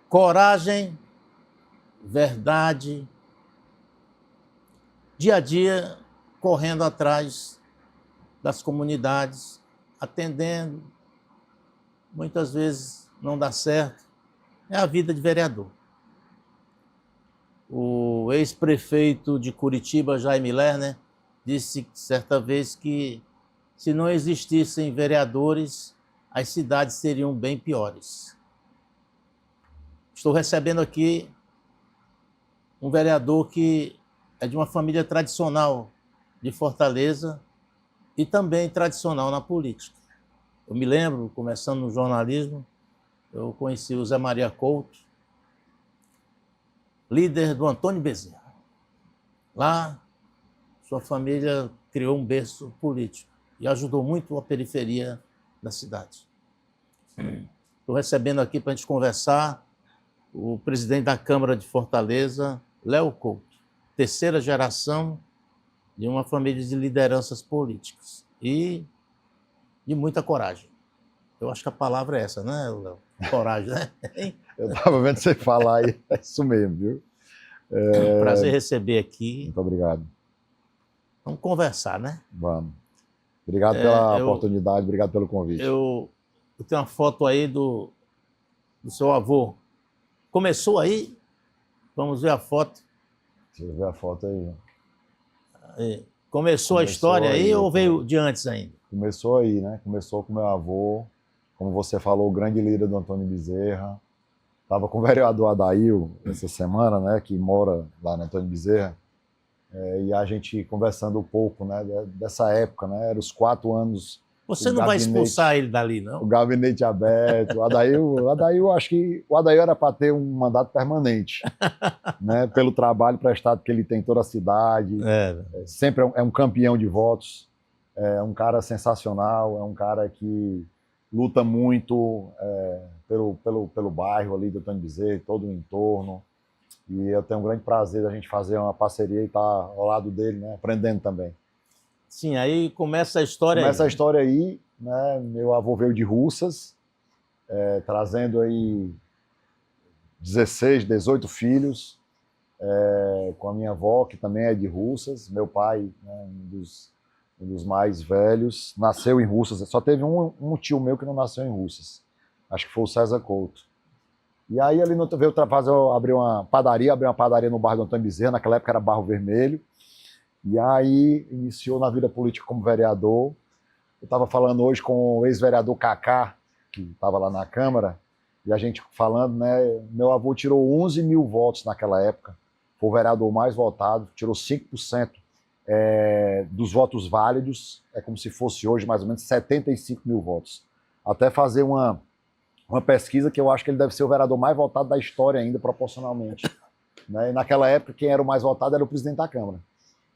Coragem, verdade, dia a dia correndo atrás das comunidades, atendendo, muitas vezes não dá certo, é a vida de vereador. O ex-prefeito de Curitiba, Jaime Lerner, disse certa vez que se não existissem vereadores, as cidades seriam bem piores. Estou recebendo aqui um vereador que é de uma família tradicional de Fortaleza e também tradicional na política. Eu me lembro, começando no jornalismo, eu conheci o Zé Maria Couto, líder do Antônio Bezerra. Lá, sua família criou um berço político e ajudou muito a periferia da cidade. Estou recebendo aqui para a gente conversar o presidente da Câmara de Fortaleza, Léo Couto, terceira geração de uma família de lideranças políticas e de muita coragem. Eu acho que a palavra é essa, né, Léo? Coragem, né? Eu estava vendo você falar aí, é isso mesmo, viu? Prazer receber aqui. Muito obrigado. Vamos conversar, né? Vamos. Obrigado pela oportunidade, obrigado pelo convite. Eu tenho uma foto aí do seu avô. Começou aí? Vamos ver a foto. Deixa eu ver a foto aí. Começou a história aí ou veio de antes ainda? Começou aí, né? Começou com meu avô, como você falou, o grande líder do Antônio Bezerra. Estava com o vereador Adail essa semana, né? Que mora lá no Antônio Bezerra. E a gente conversando um pouco, né? Dessa época, né? Eram os 4 anos. Você não vai expulsar ele dali, não? O gabinete aberto. O Adail, acho que o Adail era para ter um mandato permanente, né? Pelo trabalho prestado que ele tem em toda a cidade. Sempre é um campeão de votos. É um cara sensacional, é um cara que luta muito pelo bairro ali do Antônio Bezerra, todo o entorno. E eu tenho um grande prazer da gente fazer uma parceria e estar ao lado dele, né? Aprendendo também. Sim, aí começa a história. Começa a história aí, né? Meu avô veio de Russas, trazendo aí 16, 18 filhos, com a minha avó, que também é de Russas. Meu pai, né, um dos mais velhos, nasceu em Russas. Só teve um tio meu que não nasceu em Russas. Acho que foi o César Couto. E aí ele veio abrir uma padaria no bairro do Antônio Bezerra, naquela época era Barro Vermelho. E aí iniciou na vida política como vereador. Eu estava falando hoje com o ex-vereador Cacá, que estava lá na Câmara, e a gente falando, né? Meu avô tirou 11 mil votos naquela época, foi o vereador mais votado, tirou 5% dos votos válidos, é como se fosse hoje mais ou menos 75 mil votos. Até fazer uma pesquisa que eu acho que ele deve ser o vereador mais votado da história ainda, proporcionalmente. Né? E naquela época, quem era o mais votado era o presidente da Câmara.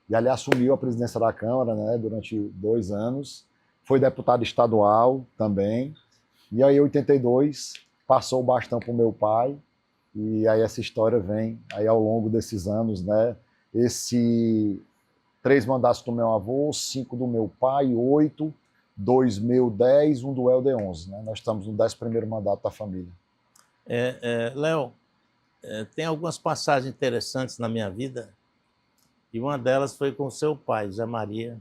E ali assumiu a presidência da Câmara, né, durante 2 anos. Foi deputado estadual também. E aí, em 82, passou o bastão para o meu pai. E aí essa história vem aí ao longo desses anos, né? 3 mandatos do meu avô, 5 do meu pai, 8, 2 meu, 10, 1 do Helder, 11. Né? Nós estamos no 11º mandato da família. Léo, tem algumas passagens interessantes na minha vida. E uma delas foi com o seu pai, Zé Maria,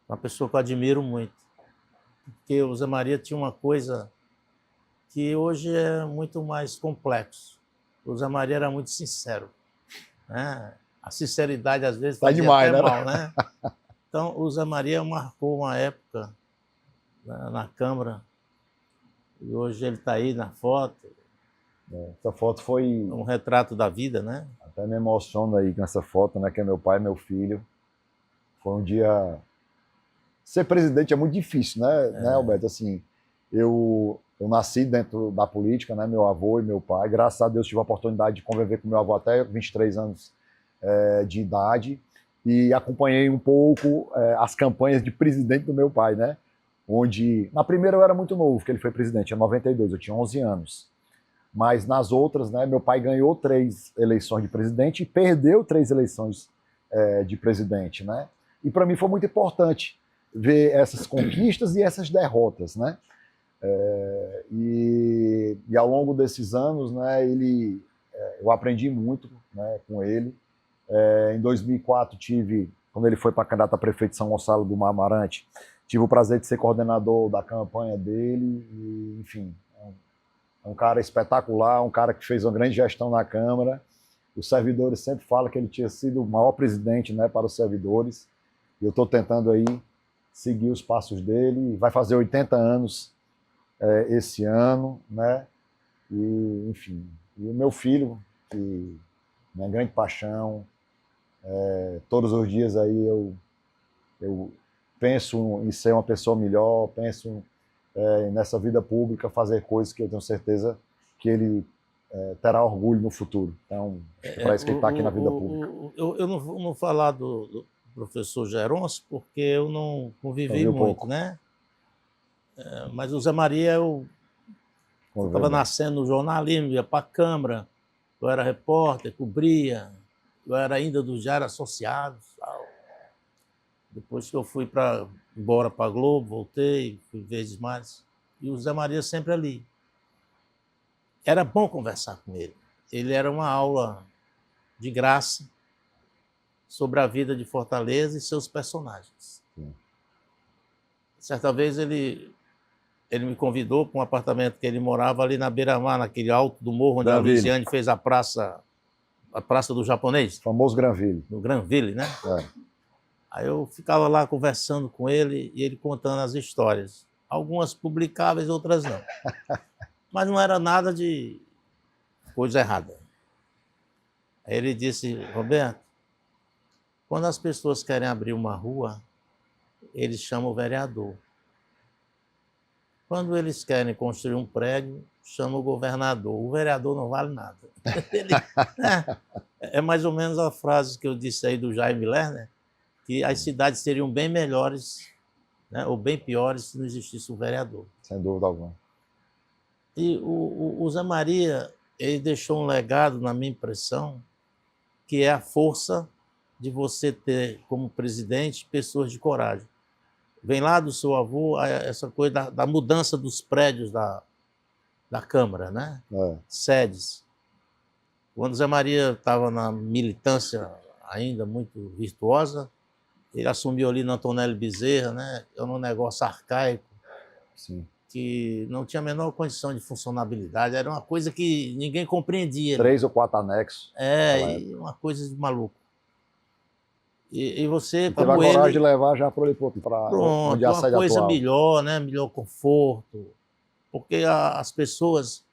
uma pessoa que eu admiro muito. Porque o Zé Maria tinha uma coisa que hoje é muito mais complexo. O Zé Maria era muito sincero, né? A sinceridade, às vezes, fazia demais, até né? mal, né? Então, o Zé Maria marcou uma época, né, na Câmara, e hoje ele está aí na foto. Essa foto foi um retrato da vida, né? Até me emociono aí com essa foto, né? Que é meu pai e meu filho. Foi um dia... Ser presidente é muito difícil, né, Alberto? Assim, eu nasci dentro da política, né? Meu avô e meu pai. Graças a Deus tive a oportunidade de conviver com meu avô até 23 anos de idade. E acompanhei um pouco as campanhas de presidente do meu pai, né? Onde, na primeira eu era muito novo, que ele foi presidente, em 92, eu tinha 11 anos. Mas nas outras, né, meu pai ganhou 3 eleições de presidente e perdeu 3 eleições de presidente, né? E para mim foi muito importante ver essas conquistas e essas derrotas, né? E ao longo desses anos, né, eu aprendi muito, né, com ele. Em 2004, quando ele foi para candidato a prefeito de São Gonçalo do Amarante, tive o prazer de ser coordenador da campanha dele. E, enfim, é um cara espetacular, um cara que fez uma grande gestão na Câmara. Os servidores sempre falam que ele tinha sido o maior presidente, né, para os servidores. E eu estou tentando aí seguir os passos dele. Vai fazer 80 anos esse ano, né? E, enfim, e o meu filho, que minha grande paixão, todos os dias aí eu penso em ser uma pessoa melhor, penso nessa vida pública, fazer coisas que eu tenho certeza que ele terá orgulho no futuro. Então, acho que é para isso que ele está aqui na vida pública. Eu não vou falar do professor Geroncio, porque eu não convivi muito, pouco, né? Mas o Zé Maria, eu estava nascendo no jornalismo, ia para a Câmara, eu era repórter, cobria, eu era ainda do Diário Associado. Tal. Depois que eu fui embora para a Globo, voltei, fui vezes mais, e o Zé Maria sempre ali. Era bom conversar com ele. Ele era uma aula de graça sobre a vida de Fortaleza e seus personagens. Sim. Certa vez ele me convidou para um apartamento que ele morava ali na beira-mar, naquele alto do morro, onde a Luiziane fez a Praça do Japonês. O famoso Granville. No Granville, né? Aí eu ficava lá conversando com ele e ele contando as histórias. Algumas publicáveis, outras não. Mas não era nada de coisa errada. Aí ele disse, Roberto, quando as pessoas querem abrir uma rua, eles chamam o vereador. Quando eles querem construir um prédio, chamam o governador. O vereador não vale nada. É mais ou menos a frase que eu disse aí do Jaime Lerner, que as cidades seriam bem melhores, né, ou bem piores se não existisse o vereador. Sem dúvida alguma. E o Zé Maria, ele deixou um legado, na minha impressão, que é a força de você ter, como presidente, pessoas de coragem. Vem lá do seu avô essa coisa da mudança dos prédios da Câmara, né? Sedes. Quando o Zé Maria estava na militância ainda muito virtuosa, ele assumiu ali na Antonelli Bezerra, né? Era um negócio arcaico. Sim. Que não tinha a menor condição de funcionabilidade, era uma coisa que ninguém compreendia. 3 ou 4 anexos. E uma coisa de maluco. E você, como ele... Teve a coragem de levar já para onde é a sede coisa atual. melhor, né? Melhor conforto, porque as pessoas,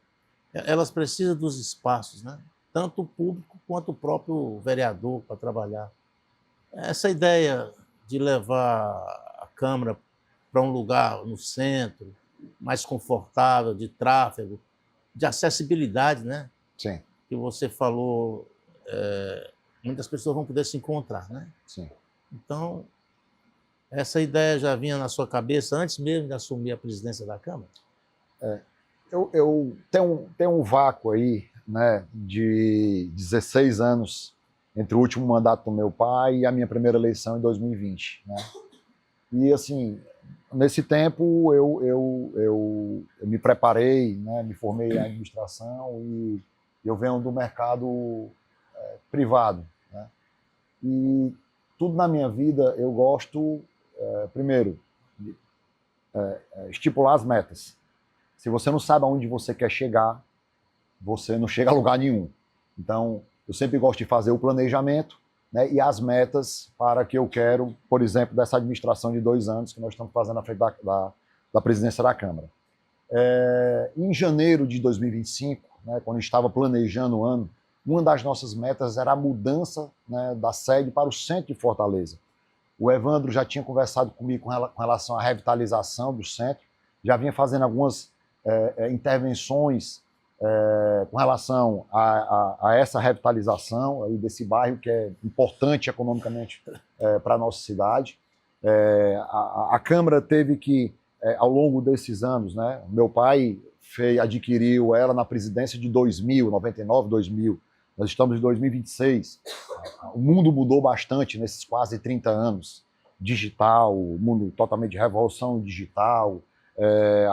elas precisam dos espaços, né? Tanto o público quanto o próprio vereador para trabalhar. Essa ideia de levar a Câmara para um lugar no centro, mais confortável, de tráfego, de acessibilidade, né? Sim. Que você falou, muitas pessoas vão poder se encontrar, né? Sim. Então, essa ideia já vinha na sua cabeça antes mesmo de assumir a presidência da Câmara? Eu tenho um vácuo aí, né, de 16 anos entre o último mandato do meu pai e a minha primeira eleição em 2020, né? E, assim, nesse tempo eu me preparei, né, me formei em administração e eu venho do mercado privado, né? E tudo na minha vida eu gosto, primeiro, de estipular as metas. Se você não sabe aonde você quer chegar, você não chega a lugar nenhum. Então, eu sempre gosto de fazer o planejamento, né, e as metas para que eu quero, por exemplo, dessa administração de 2 anos que nós estamos fazendo à frente da presidência da Câmara. Em janeiro de 2025, né, quando estava planejando o ano, uma das nossas metas era a mudança, né, da sede para o centro de Fortaleza. O Evandro já tinha conversado comigo com relação à revitalização do centro, já vinha fazendo algumas intervenções com relação a essa revitalização aí desse bairro, que é importante economicamente para a nossa cidade. A Câmara teve que, ao longo desses anos, né, meu pai adquiriu ela na presidência de 2000, 99, 2000. Nós estamos em 2026. O mundo mudou bastante nesses quase 30 anos. Digital, o mundo totalmente de revolução digital,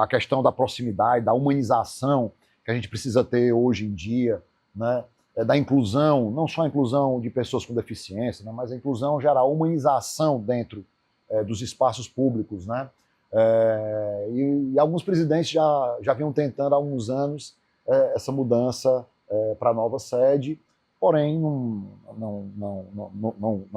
a questão da proximidade, da humanização que a gente precisa ter hoje em dia, né? Da inclusão, não só a inclusão de pessoas com deficiência, né? Mas a inclusão geral, a humanização dentro dos espaços públicos, né? E alguns presidentes já vinham tentando há uns anos essa mudança para a nova sede, porém não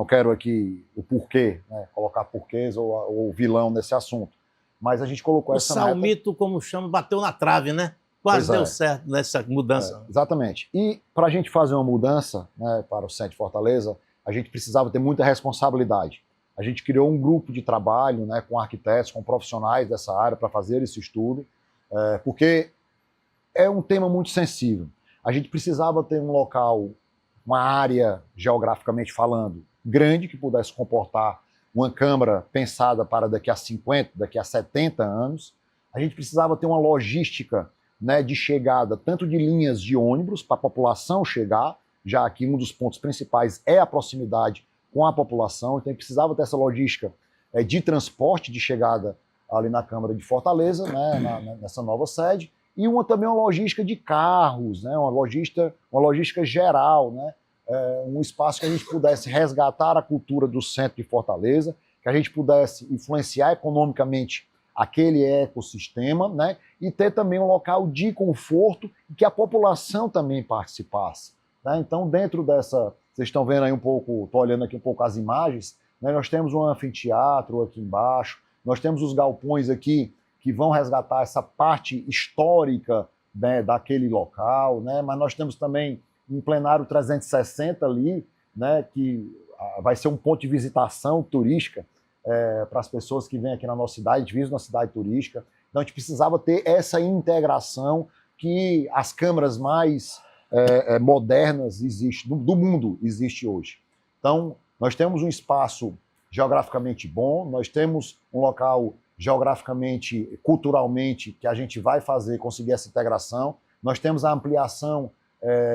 quero aqui o porquê, né? Colocar porquês ou vilão nesse assunto, mas a gente colocou essa meta. O Salmito, como chama, bateu na trave, né? Quase deu certo nessa mudança. Exatamente. E para a gente fazer uma mudança, né, para o Centro de Fortaleza, a gente precisava ter muita responsabilidade. A gente criou um grupo de trabalho, né, com arquitetos, com profissionais dessa área para fazer esse estudo, porque é um tema muito sensível. A gente precisava ter um local, uma área, geograficamente falando, grande, que pudesse comportar uma Câmara pensada para daqui a 50, daqui a 70 anos. A gente precisava ter uma logística, né, de chegada, tanto de linhas de ônibus para a população chegar, já que um dos pontos principais é a proximidade com a população, então precisava ter essa logística de transporte de chegada ali na Câmara de Fortaleza, né, nessa nova sede, e também uma logística de carros, né, uma logística geral, né, um espaço que a gente pudesse resgatar a cultura do centro de Fortaleza, que a gente pudesse influenciar economicamente aquele ecossistema, né, e ter também um local de conforto e que a população também participasse, né? Então, dentro dessa, vocês estão vendo aí um pouco, estou olhando aqui um pouco as imagens, né, nós temos um anfiteatro aqui embaixo, nós temos os galpões aqui que vão resgatar essa parte histórica, né, daquele local, né, mas nós temos também um plenário 360 ali, né, que vai ser um ponto de visitação turística para as pessoas que vêm aqui na nossa cidade, a gente vive na cidade turística. Então a gente precisava ter essa integração que as câmaras mais modernas do mundo existe hoje. Então nós temos um espaço geograficamente bom, nós temos um local geograficamente, culturalmente, que a gente vai conseguir essa integração, nós temos a ampliação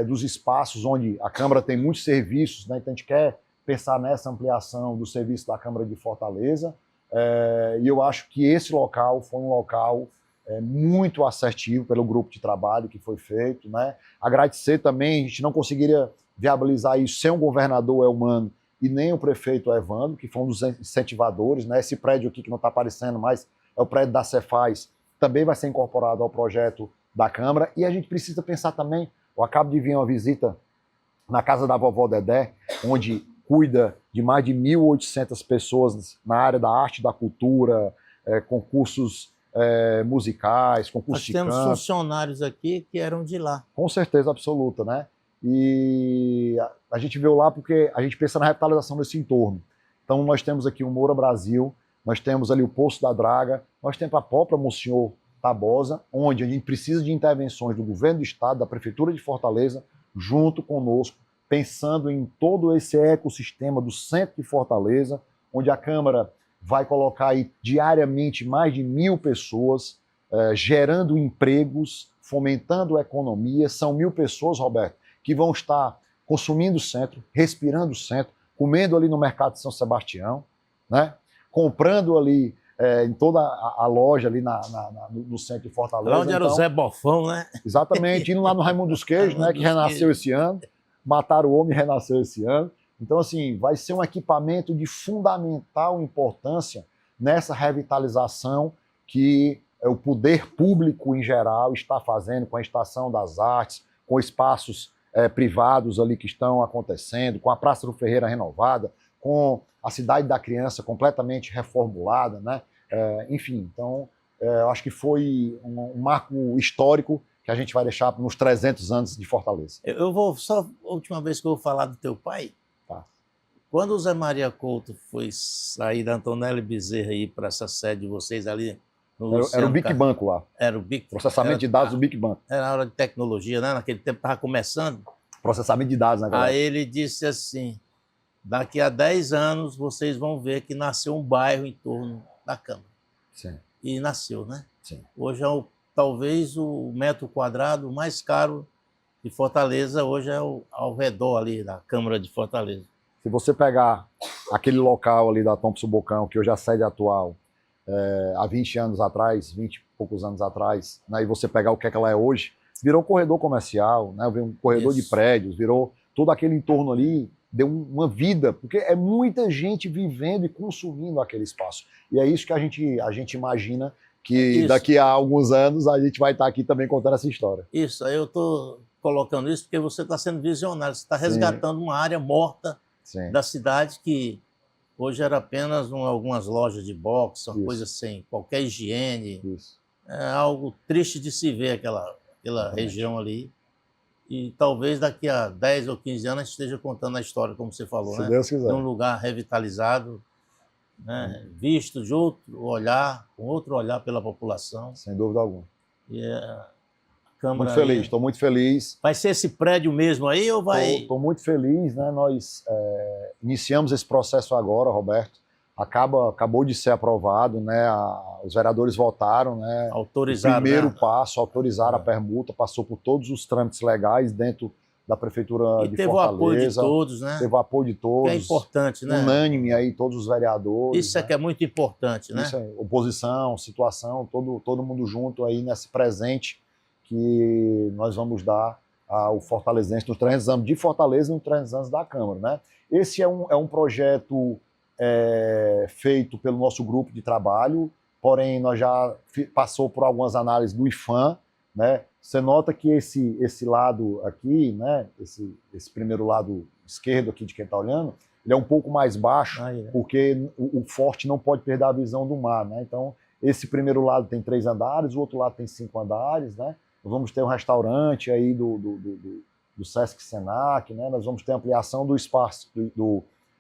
dos espaços onde a Câmara tem muitos serviços, né? Então a gente quer pensar nessa ampliação do serviço da Câmara de Fortaleza, e eu acho que esse local foi um local muito assertivo pelo grupo de trabalho que foi feito, né? Agradecer também, a gente não conseguiria viabilizar isso sem o governador Elmano e nem o prefeito Evandro, que foi um dos incentivadores, né? Esse prédio aqui que não está aparecendo mais é o prédio da Cefaz, também vai ser incorporado ao projeto da Câmara, e a gente precisa pensar também, eu acabo de vir uma visita na casa da vovó Dedé, onde cuida de mais de 1.800 pessoas na área da arte e da cultura, concursos musicais, concursos de canto. Nós temos funcionários aqui que eram de lá. Com certeza absoluta, né? E a gente veio lá porque a gente pensa na revitalização desse entorno. Então nós temos aqui o Moura Brasil, nós temos ali o Poço da Draga, nós temos a própria Monsenhor Tabosa, onde a gente precisa de intervenções do governo do estado, da prefeitura de Fortaleza, junto conosco, pensando em todo esse ecossistema do centro de Fortaleza, onde a Câmara vai colocar aí diariamente mais de 1.000 pessoas, gerando empregos, fomentando a economia. São 1.000 pessoas, Roberto, que vão estar consumindo o centro, respirando o centro, comendo ali no mercado de São Sebastião, né? Comprando ali em toda a loja ali no centro de Fortaleza. Lá onde era o Zé Bofão, né? Exatamente, indo lá no Raimundo dos Queijos, né, que renasceu esse ano. Mataram o homem e renasceu esse ano. Então, assim, vai ser um equipamento de fundamental importância nessa revitalização que o poder público em geral está fazendo com a Estação das Artes, com espaços privados ali que estão acontecendo, com a Praça do Ferreira renovada, com a Cidade da Criança completamente reformulada, né? Enfim, então, eu acho que foi um marco histórico que a gente vai deixar nos 300 anos de Fortaleza. Eu vou, só a última vez que eu vou falar do teu pai, Tá. Quando o Zé Maria Couto foi sair da Antonelli Bezerra e ir para essa sede de vocês ali no Era o Big Banco lá. Era o Big Processamento de dados do Big Banco. Era a hora de tecnologia, né? Naquele tempo estava começando. Processamento de dados, né, galera? Aí ele disse assim, daqui a 10 anos vocês vão ver que nasceu um bairro em torno da Câmara. Sim. E nasceu, né? Sim. Hoje é talvez o metro quadrado mais caro de Fortaleza, hoje é ao redor ali da Câmara de Fortaleza. Se você pegar aquele local ali da Thompson Bocão, que hoje é a sede atual, há 20 anos atrás, 20 e poucos anos atrás, né, e você pegar o que é que ela é hoje, virou um corredor comercial, né, um corredor de prédios, virou todo aquele entorno ali, deu uma vida, porque é muita gente vivendo e consumindo aquele espaço. E é isso que a gente imagina que daqui a alguns anos a gente vai estar aqui também contando essa história. Isso, aí eu estou colocando isso porque você está sendo visionário, você está resgatando uma área morta da cidade que hoje era apenas algumas lojas de boxe, uma coisa sem qualquer higiene. É algo triste de se ver aquela região ali. E talvez daqui a 10 ou 15 anos a gente esteja contando a história, como você falou, se Deus quiser, de um lugar revitalizado, né, visto de outro olhar, com outro olhar pela população. Sem dúvida alguma. E a Câmara muito feliz, estou muito feliz. Vai ser esse prédio mesmo aí ou vai... Estou muito feliz, né? Nós iniciamos esse processo agora, Roberto. Acabou de ser aprovado, né? Os vereadores votaram, né? Autorizaram, o primeiro passo, autorizaram a permuta, passou por todos os trâmites legais dentro da Prefeitura de Fortaleza. Teve o apoio de todos, né? Teve o apoio de todos. Que é importante, né? Unânime aí, todos os vereadores. Isso é que é muito importante, né? Isso aí, oposição, situação, todo mundo junto aí nesse presente que nós vamos dar ao fortalezense nos 300 anos de Fortaleza e nos 300 anos da Câmara, né? Esse é um projeto feito pelo nosso grupo de trabalho, porém nós já passou por algumas análises do IFAM, né? Você nota que esse lado aqui, né? Esse primeiro lado esquerdo aqui de quem está olhando, ele é um pouco mais baixo, porque o forte não pode perder a visão do mar, né? Então, esse primeiro lado tem 3 andares, o outro lado tem 5 andares, né? Nós vamos ter um restaurante aí do Sesc Senac, né? Nós vamos ter ampliação do espaço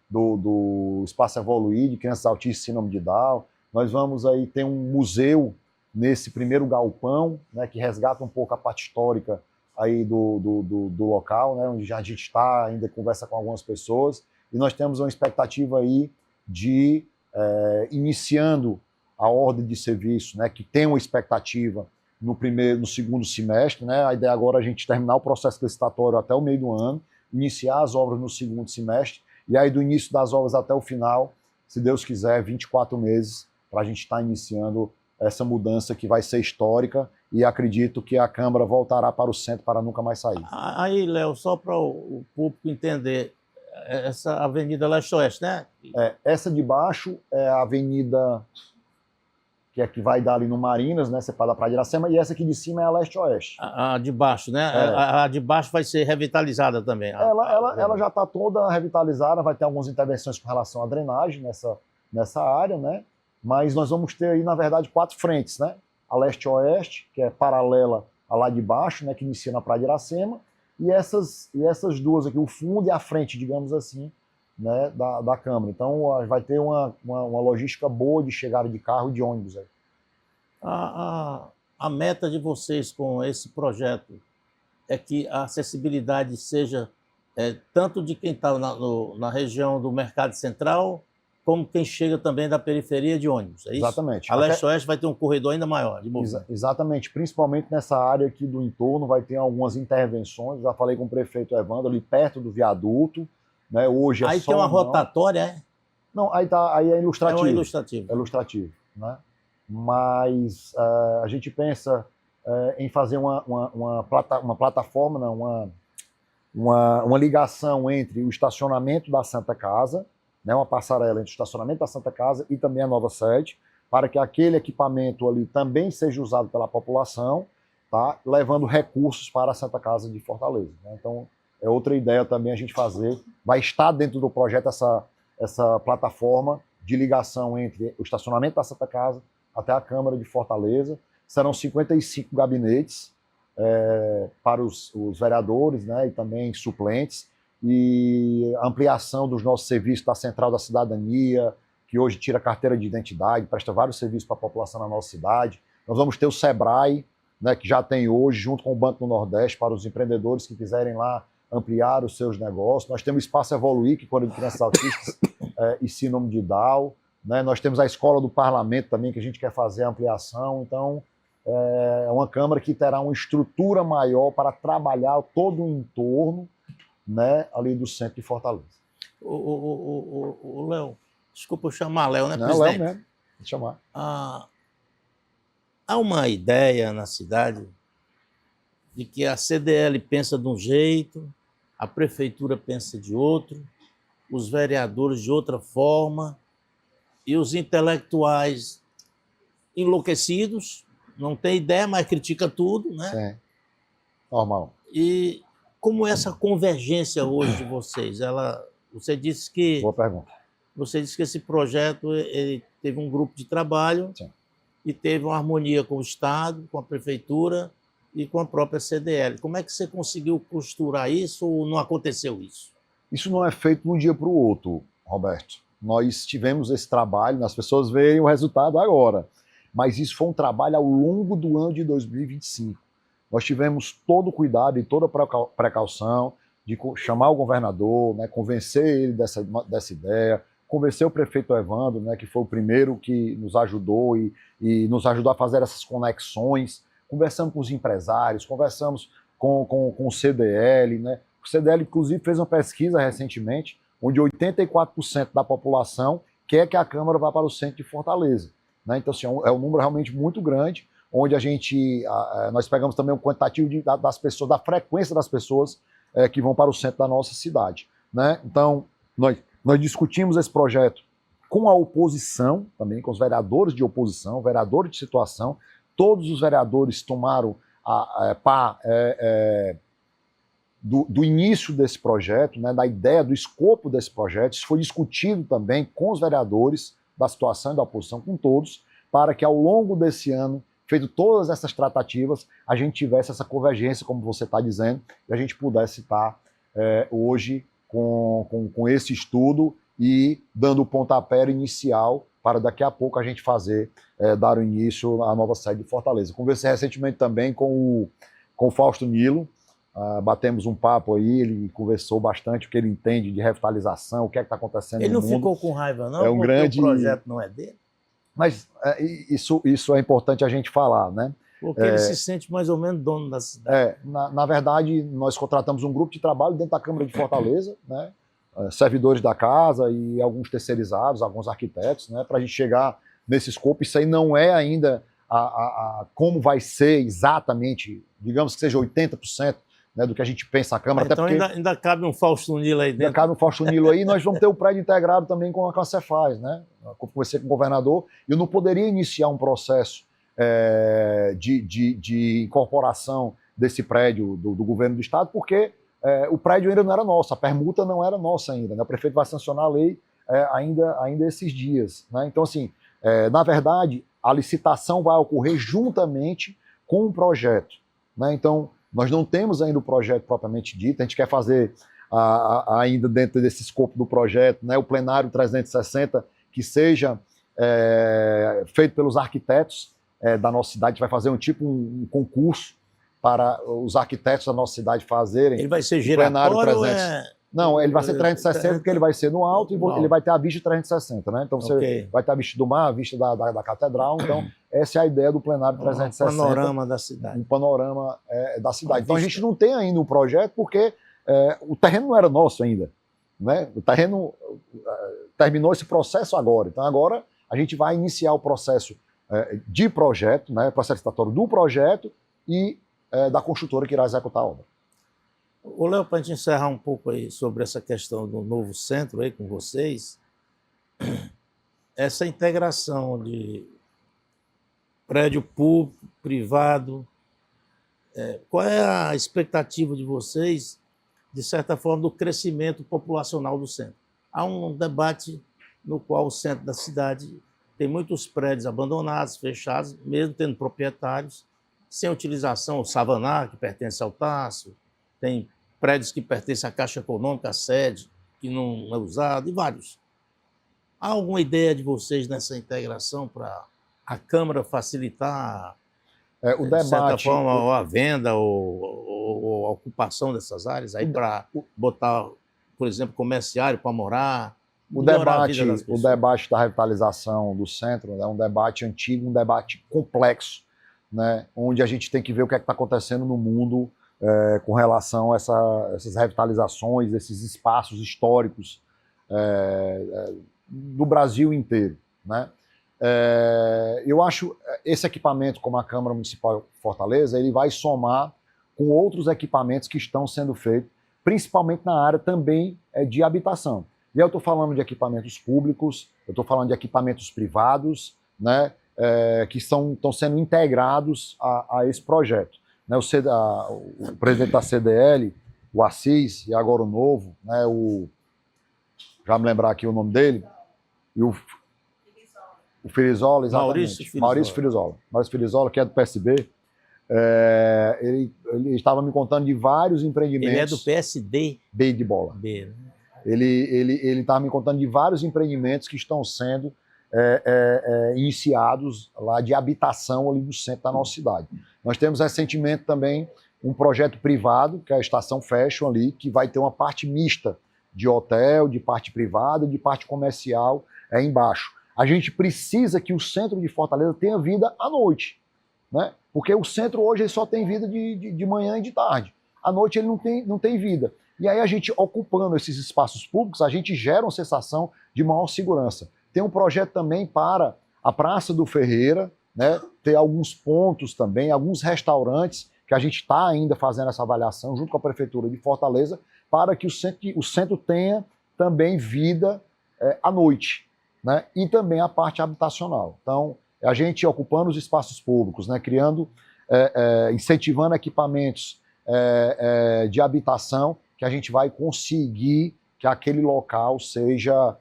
do espaço Evoluir, de crianças autistas e síndrome de Down. Nós vamos aí ter um museu nesse primeiro galpão, né? Que resgata um pouco a parte histórica aí do local, né? Onde a gente está, ainda conversa com algumas pessoas. E nós temos uma expectativa aí de, iniciando a ordem de serviço, né? Que tem uma expectativa no segundo semestre, né? A ideia agora é a gente terminar o processo licitatório até o meio do ano, iniciar as obras no segundo semestre, e aí do início das obras até o final, se Deus quiser, 24 meses, para a gente estar iniciando essa mudança que vai ser histórica, e acredito que a Câmara voltará para o centro para nunca mais sair. Aí, Léo, só para o público entender, essa Avenida Leste-Oeste, né? Essa de baixo é a Avenida que vai dar ali no Marinas, né, separada da Praia de Iracema, e essa aqui de cima é a Leste-Oeste. A de baixo, né? A de baixo vai ser revitalizada também. Ela já está toda revitalizada, vai ter algumas intervenções com relação à drenagem nessa área, né? Mas nós vamos ter aí, na verdade, 4 frentes, né? A Leste-Oeste, que é paralela a lá de baixo, né, que inicia na Praia de Iracema, e essas duas aqui, o fundo e a frente, digamos assim, né, da Câmara. Então vai ter uma logística boa de chegada de carro e de ônibus aí. A meta de vocês com esse projeto é que a acessibilidade seja tanto de quem está na região do Mercado Central, como quem chega também da periferia de ônibus, é isso? Exatamente. A Leste-Oeste vai ter um corredor ainda maior de movimento. Exatamente, principalmente nessa área aqui do entorno, vai ter algumas intervenções, já falei com o prefeito Evandro, ali perto do viaduto, né? Hoje aí tem uma rotatória, Não, aí é ilustrativo. É ilustrativo. É ilustrativo, né? Mas a gente pensa em fazer uma plataforma, não, uma ligação entre o estacionamento da Santa Casa, né, uma passarela entre o estacionamento da Santa Casa e também a nova sede, para que aquele equipamento ali também seja usado pela população, tá, levando recursos para a Santa Casa de Fortaleza, né? Então, é outra ideia também a gente fazer. Vai estar dentro do projeto essa plataforma de ligação entre o estacionamento da Santa Casa até a Câmara de Fortaleza. Serão 55 gabinetes para os vereadores, né, e também suplentes, e ampliação dos nossos serviços da Central da Cidadania, que hoje tira carteira de identidade, presta vários serviços para a população na nossa cidade. Nós vamos ter o Sebrae, né, que já tem hoje, junto com o Banco do Nordeste, para os empreendedores que quiserem lá ampliar os seus negócios. Nós temos o Espaço Evoluir, que cuida de crianças autistas e síndrome de Down, né? Nós temos a Escola do Parlamento também, que a gente quer fazer a ampliação. Então, é uma Câmara que terá uma estrutura maior para trabalhar todo o entorno, né, ali do centro de Fortaleza. O Léo, desculpa eu chamar Léo, né, não, presidente? Léo mesmo. Pode chamar. Há uma ideia na cidade de que a CDL pensa de um jeito, a prefeitura pensa de outro, os vereadores de outra forma, e os intelectuais enlouquecidos, não tem ideia, mas critica tudo, né? Sim. Normal. E como essa convergência hoje de vocês? Você disse que Boa pergunta. Você disse que esse projeto ele teve um grupo de trabalho. Sim. E teve uma harmonia com o Estado, com a Prefeitura e com a própria CDL. Como é que você conseguiu costurar isso ou não aconteceu isso? Isso não é feito de um dia para o outro, Roberto. Nós tivemos esse trabalho, as pessoas veem o resultado agora, mas isso foi um trabalho ao longo do ano de 2025. Nós tivemos todo o cuidado e toda a precaução de chamar o governador, né, convencer ele dessa ideia, convencer o prefeito Evandro, né, que foi o primeiro que nos ajudou e nos ajudou a fazer essas conexões. Conversamos com os empresários, conversamos com o CDL. Né? O CDL, inclusive, fez uma pesquisa recentemente, onde 84% da população quer que a Câmara vá para o centro de Fortaleza. Né? Então, assim, é um número realmente muito grande, onde nós pegamos também um quantitativo das pessoas, da frequência das pessoas que vão para o centro da nossa cidade. Né? Então, nós discutimos esse projeto com a oposição, também com os vereadores de oposição, vereadores de situação. Todos os vereadores tomaram do início desse projeto, né, da ideia, do escopo desse projeto. Isso foi discutido também com os vereadores da situação e da oposição, com todos, para que ao longo desse ano, feito todas essas tratativas, a gente tivesse essa convergência, como você está dizendo, e a gente pudesse estar hoje com esse estudo e dando o pontapé inicial para daqui a pouco a gente dar o início à nova sede de Fortaleza. Conversei recentemente também com o Fausto Nilo, batemos um papo aí, ele conversou bastante o que ele entende de revitalização, o que é que está acontecendo no mundo. Ele não ficou com raiva não, porque o projeto não é dele? Mas isso é importante a gente falar, né? Porque ele se sente mais ou menos dono da cidade. Na verdade, nós contratamos um grupo de trabalho dentro da Câmara de Fortaleza, né? Servidores da casa e alguns terceirizados, alguns arquitetos, né? Para a gente chegar nesse escopo. Isso aí não é ainda como vai ser exatamente, digamos que seja 80%, né, do que a gente pensa a Câmara. Então até porque ainda cabe um Fausto Nilo aí dentro. Ainda cabe um Fausto Nilo aí, nós vamos ter o prédio integrado também com a Cefaz, né? Eu conversei com o governador e eu não poderia iniciar um processo de incorporação desse prédio do governo do estado, porque o prédio ainda não era nosso, a permuta não era nossa ainda, né? O prefeito vai sancionar a lei ainda esses dias, né? Então, assim, na verdade, a licitação vai ocorrer juntamente com o projeto, né? Então, nós não temos ainda o projeto propriamente dito, a gente quer fazer ainda dentro desse escopo do projeto, né, o plenário 360, que seja feito pelos arquitetos da nossa cidade, vai fazer um concurso para os arquitetos da nossa cidade fazerem. Ele vai ser giratório ou Não, ele vai ser 360 porque ele vai ser no alto e ele vai ter a vista 360, né? Então você vai ter a vista do mar, a vista da catedral. Então essa é a ideia do plenário 360. Um panorama da cidade. Um panorama da cidade. Então a gente não tem ainda um projeto porque o terreno não era nosso ainda, né? O terreno terminou esse processo agora. Então agora a gente vai iniciar o processo de projeto, né? Processo licitatório do projeto e da construtora que irá executar a obra. Ô, Léo, para a gente encerrar um pouco aí sobre essa questão do novo centro aí com vocês, essa integração de prédio público, privado, qual é a expectativa de vocês, de certa forma, do crescimento populacional do centro? Há um debate no qual o centro da cidade tem muitos prédios abandonados, fechados, mesmo tendo proprietários, sem utilização. O Savaná, que pertence ao Tasso, tem prédios que pertencem à Caixa Econômica, a sede, que não é usado, e vários. Há alguma ideia de vocês nessa integração para a Câmara facilitar, de certa forma, a venda ou a ocupação dessas áreas, aí para botar, por exemplo, comerciário para morar? O debate da revitalização do centro é um debate antigo, um debate complexo, né, onde a gente tem que ver o que está acontecendo no mundo com relação a essas revitalizações, esses espaços históricos do Brasil inteiro, né? Eu acho esse equipamento, como a Câmara Municipal de Fortaleza, ele vai somar com outros equipamentos que estão sendo feitos, principalmente na área também de habitação. E eu estou falando de equipamentos públicos, eu estou falando de equipamentos privados, né, que estão sendo integrados a esse projeto. Né, o presidente da CDL, o Assis, e agora o novo, né, já me lembrar aqui o nome dele, e o Filizola, exatamente. Maurício Filizola, que é do PSB. Ele estava me contando de vários empreendimentos. Ele é do PSD? B de bola. B, né? Ele estava me contando de vários empreendimentos que estão sendo iniciados lá de habitação ali no centro da nossa cidade. Nós temos recentemente também um projeto privado, que é a Estação Fashion ali, que vai ter uma parte mista de hotel, de parte privada, de parte comercial embaixo. A gente precisa que o centro de Fortaleza tenha vida à noite, né? Porque o centro hoje ele só tem vida de manhã e de tarde. À noite ele não tem vida. E aí a gente, ocupando esses espaços públicos, a gente gera uma sensação de maior segurança. Tem um projeto também para a Praça do Ferreira, né? Ter alguns pontos também, alguns restaurantes, que a gente está ainda fazendo essa avaliação junto com a Prefeitura de Fortaleza, para que o centro tenha também vida à noite. Né? E também a parte habitacional. Então, a gente ocupando os espaços públicos, né? Criando, incentivando equipamentos de habitação, que a gente vai conseguir que aquele local seja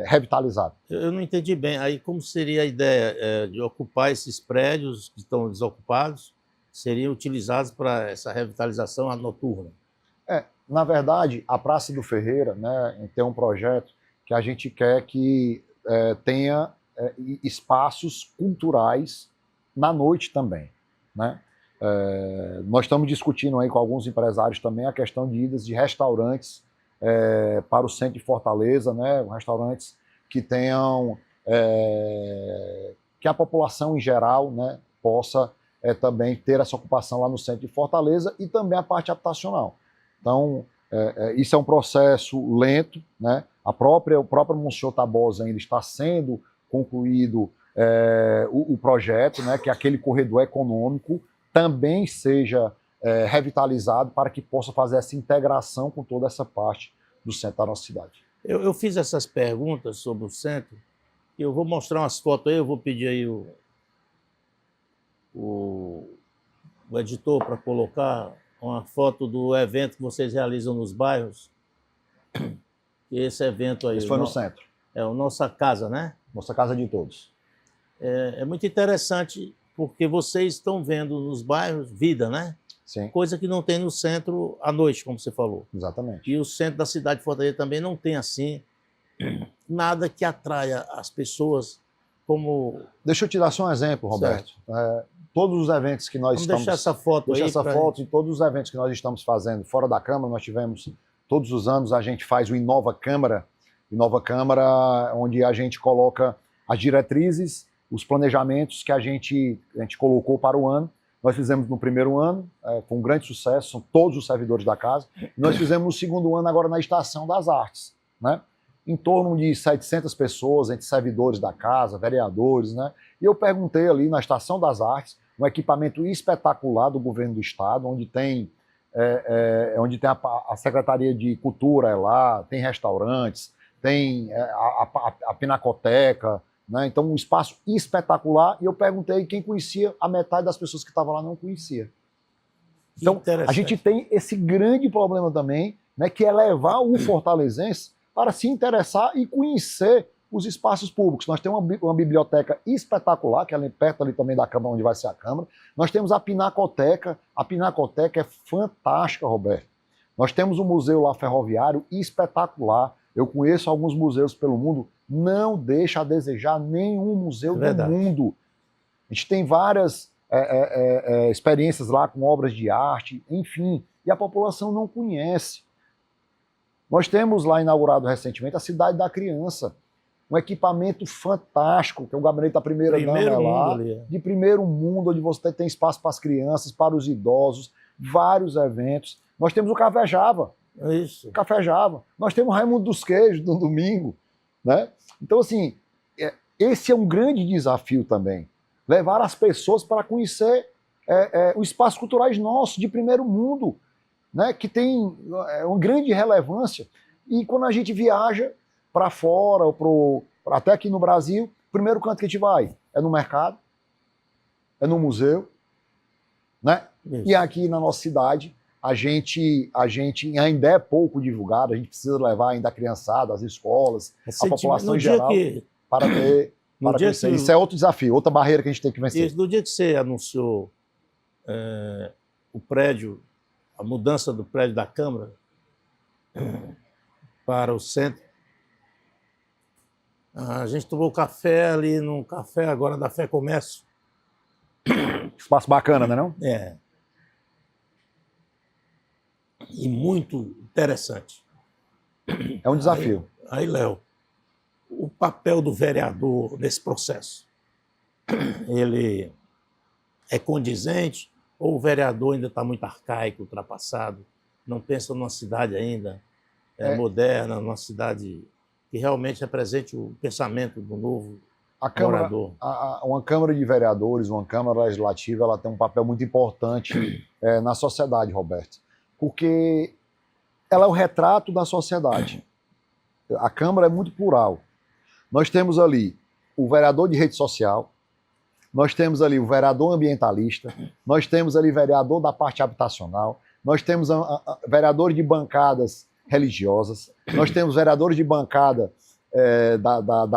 revitalizado. Eu não entendi bem. Aí como seria a ideia de ocupar esses prédios que estão desocupados, seriam utilizados para essa revitalização noturna? Na verdade, a Praça do Ferreira, né, tem um projeto que a gente quer que tenha espaços culturais na noite também, né? Nós estamos discutindo aí com alguns empresários também a questão de idas de restaurantes para o centro de Fortaleza, né? Restaurantes que tenham que a população em geral, né, possa também ter essa ocupação lá no centro de Fortaleza e também a parte habitacional. Então, isso é um processo lento, né? O próprio Monsenhor Tabosa ainda está sendo concluído o projeto, né? Que aquele corredor econômico também seja revitalizado para que possa fazer essa integração com toda essa parte do centro da nossa cidade. Eu fiz essas perguntas sobre o centro, e eu vou mostrar umas fotos aí, eu vou pedir aí o editor para colocar uma foto do evento que vocês realizam nos bairros. E esse evento aí... Esse foi no centro. É o Nossa Casa, né? Nossa Casa de Todos. É muito interessante, porque vocês estão vendo nos bairros vida, né? Sim. Coisa que não tem no centro à noite, como você falou. Exatamente. E o centro da cidade de Fortaleza também não tem, assim, nada que atraia as pessoas como... Deixa eu te dar só um exemplo, Roberto. Todos os eventos que nós Vamos deixar essa foto aí. Deixa essa foto, e todos os eventos que nós estamos fazendo fora da Câmara, nós tivemos, todos os anos a gente faz o Inova Câmara, onde a gente coloca as diretrizes, os planejamentos que a gente colocou para o ano. Nós fizemos no primeiro ano, foi um grande sucesso, são todos os servidores da casa. Nós fizemos no segundo ano, agora na Estação das Artes, né? Em torno de 700 pessoas, entre servidores da casa, vereadores, né? E eu perguntei ali na Estação das Artes, um equipamento espetacular do governo do estado, onde tem a Secretaria de Cultura lá, tem restaurantes, tem a Pinacoteca, né? Então um espaço espetacular, e eu perguntei quem conhecia, a metade das pessoas que estavam lá não conhecia. Então a gente tem esse grande problema também, né, que é levar o fortalezense para se interessar e conhecer os espaços públicos. Nós temos uma biblioteca espetacular, que é perto ali também da Câmara, onde vai ser a Câmara. Nós temos a Pinacoteca é fantástica, Roberto. Nós temos um museu lá ferroviário espetacular. Eu conheço alguns museus pelo mundo, não deixa a desejar nenhum museu do mundo. A gente tem várias experiências lá com obras de arte, enfim, e a população não conhece. Nós temos lá inaugurado recentemente a Cidade da Criança, um equipamento fantástico, que é o gabinete da primeira dama lá, de primeiro mundo, onde você tem espaço para as crianças, para os idosos, vários eventos. Nós temos o Café Java. Isso. Café Java. Nós temos o Raimundo dos Queijos no domingo, né? Então, assim, esse é um grande desafio também. Levar as pessoas para conhecer os espaços culturais nossos, de primeiro mundo, né, que tem uma grande relevância. E quando a gente viaja para fora, até aqui no Brasil, o primeiro canto que a gente vai é no mercado, é no museu, né? E aqui na nossa cidade, a gente ainda é pouco divulgado, a gente precisa levar ainda a criançada, as escolas, a população em geral, para ter... Isso é outro desafio, outra barreira que a gente tem que vencer. No dia que você anunciou o prédio, a mudança do prédio da Câmara para o centro, a gente tomou café ali no café agora da Fé Comércio. Espaço bacana, né, não? É. E muito interessante. É um desafio. Aí, Léo, o papel do vereador nesse processo, ele é condizente ou o vereador ainda está muito arcaico, ultrapassado, não pensa numa cidade ainda moderna, numa cidade que realmente represente o pensamento do novo morador? Uma Câmara de Vereadores, uma Câmara Legislativa, ela tem um papel muito importante na sociedade, Roberto, porque ela é o retrato da sociedade. A Câmara é muito plural. Nós temos ali o vereador de rede social, nós temos ali o vereador ambientalista, nós temos ali o vereador da parte habitacional, nós temos vereadores de bancadas religiosas, nós temos vereadores de bancada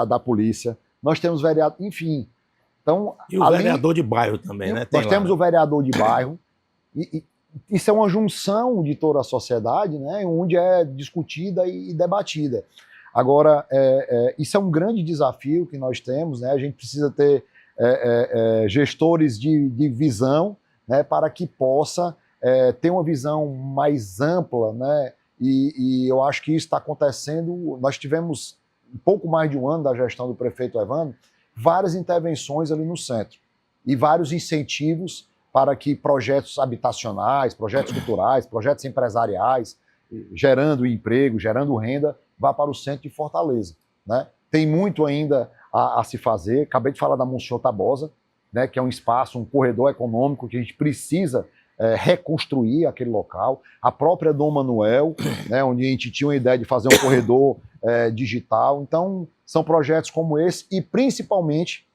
da polícia, nós temos vereador, enfim. Então, e o vereador de bairro também, né? Nós temos o vereador de bairro, e isso é uma junção de toda a sociedade, né, onde é discutida e debatida. Agora, isso é um grande desafio que nós temos, né? A gente precisa ter gestores de visão, né, para que possa ter uma visão mais ampla, né? E eu acho que isso está acontecendo. Nós tivemos, um pouco mais de um ano da gestão do prefeito Evandro, várias intervenções ali no centro e vários incentivos para que projetos habitacionais, projetos culturais, projetos empresariais, gerando emprego, gerando renda, vá para o centro de Fortaleza, né? Tem muito ainda a se fazer. Acabei de falar da Monsenhor Tabosa, né, que é um espaço, um corredor econômico que a gente precisa reconstruir aquele local. A própria Dom Manuel, né, onde a gente tinha uma ideia de fazer um corredor digital. Então, são projetos como esse e, principalmente,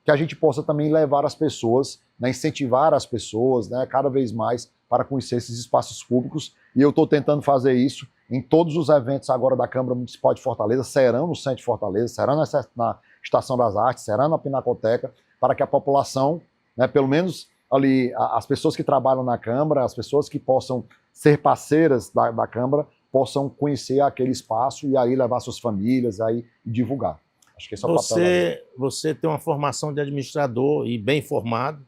que a gente possa também levar as pessoas, né, incentivar as pessoas, né, cada vez mais para conhecer esses espaços públicos. E eu estou tentando fazer isso em todos os eventos agora da Câmara Municipal de Fortaleza, serão no centro de Fortaleza, serão na Estação das Artes, serão na Pinacoteca, para que a população, né, pelo menos ali, as pessoas que trabalham na Câmara, as pessoas que possam ser parceiras da Câmara, possam conhecer aquele espaço e aí levar suas famílias aí e divulgar. Acho que esse é o papel. Você tem uma formação de administrador e bem formado,